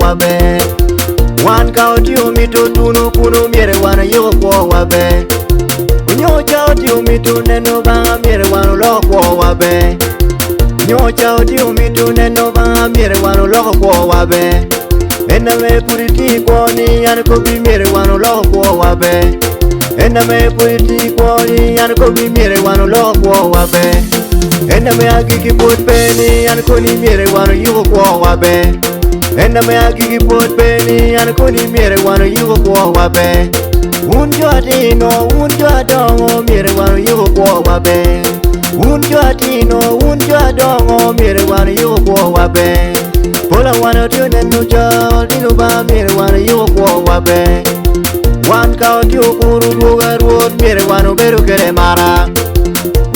wabe wan ka otiu mitu tunu kunu miere wan yugo kwa wabe nyocha otiu mitu neno ba miere wan lo kwa wabe nyocha otiu mitu neno ba miere wan lo kwa wabe ena me puriti kwa ni yan ko bi miere wan lo kwa wabe ena me puriti kwa ni yan ko bi miere wan lo kwa wabe ena me agiki put peni yan ko ni miere wan yugo kwa wabe ena me agiki put peni yan ko ni miere wan yugo kwa wabe unjo atino unjo adongo miere wan yugo kwa wabe unjo atino unjo adongo miere wan yugo kwa wabe pola wan tune nuja dinu ba miere wan yugo kwa wabe wan ka otiu kuru duga ruot miere wan beru kere mara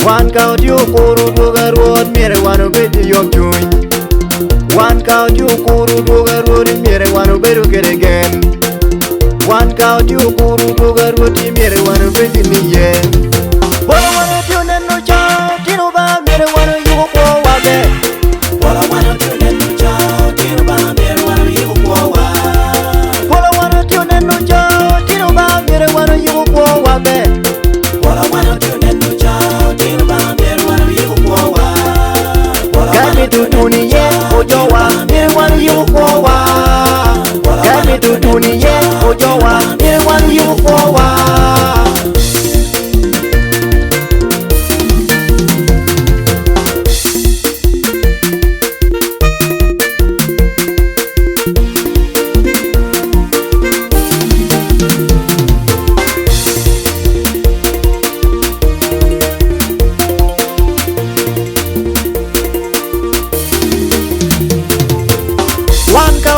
wan ka otiu kuru duga ruot miere wan beru yom chuny wan ka otiu kuru duga ruot miere wan beru kere gen wan ka otiu kuru duga ruot miere wan beru niye pola wan tune nuja dinu ba miere wan yugo kwa wabe pola wan tune nuja dinu ba miere wan yugo kwa wabe pola wan tune nuja dinu ba miere wan yugo kwa wabe pola wan tune nuja dinu ba miere wan yugo kwa wabe kami tutuni ye ojowa miere wan yugo kwa wabe kami tutuni ye ojowa miere wan yugo kwa wabe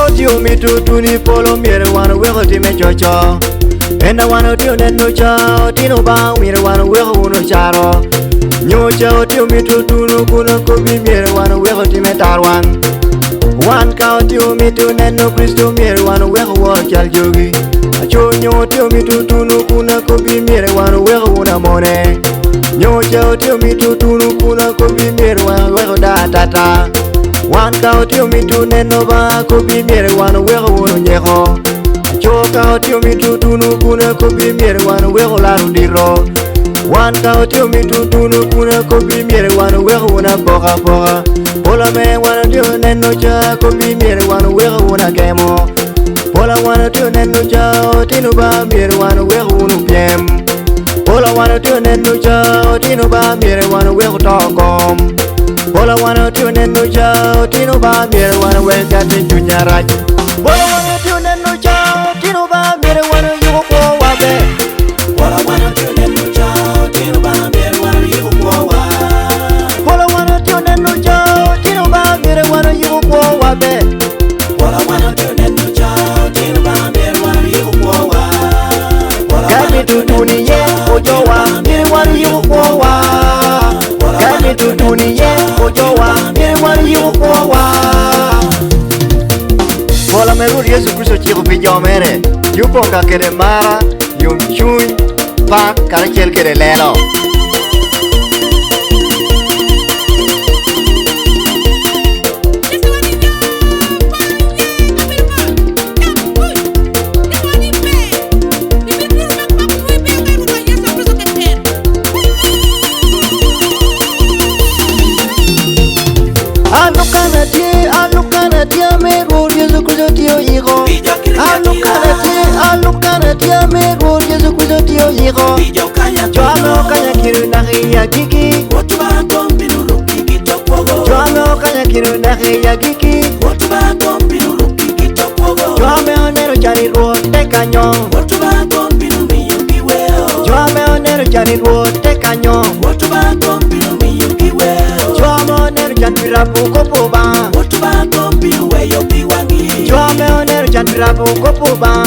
otiu mitu tuni polo miere wan wego time chocho ena wan otiu neno cha otino ba miere wan wego uno charo nyocha otiu mitu tunu kuno kobi miere wan wego time tarwan wan ka otiu mitu neno Kristo miere wan wego woro chal jogi achonyo otiu mitu tunu kuno kobi miere wan wego una mone nyocha otiu mitu tunu kuno kobi miere wan wego da tata wan ka otiu mitu neno ba kobi miere wan wego uno nyeko choka otiu mitu tunu kuna kobi miere wan wego laru diro wan ka otiu mitu tunu kuna kobi miere wan wego una poka poka pola me wan otiu neno cha kobi miere wan wego una kemo pola wan otiu neno cha otinu ba miere wan wego unu piem pola wan otiu neno cha otinu ba miere wan wego tokom pola wan otiu neno cha otinu ba miere wan wego kate chunyarach pola wan otiu neno cha otinu ba miere wan yugo kwa wabe pola wan otiu neno cha otinu ba miere wan yugo kwa wabe pola wan otiu neno cha otinu ba miere wan yugo kwa wabe pola wan otiu neno cha otinu ba miere wan yugo kwa wabe kami tutuni ye ojowa miere wan yugo kwa wabe kami tutuni ye ojowa miere wan yugo kwa wabe pola merur Yesu Kristo chico pijo mere yuponga kere mara yum chuny pak karachiel kere lelo alukana tia merur Yesu Kristo tio hijo alukana tia merur Yesu Kristo tio hijo Joano kanya kiru nahi ya kiki Joano kanya kiru nahi ya kiki Joame onero chani ruot te kanyo Joame onero chani ruot te kanyo Joame onero chani rapu kopo ba Joame onero chani rapu kopo ba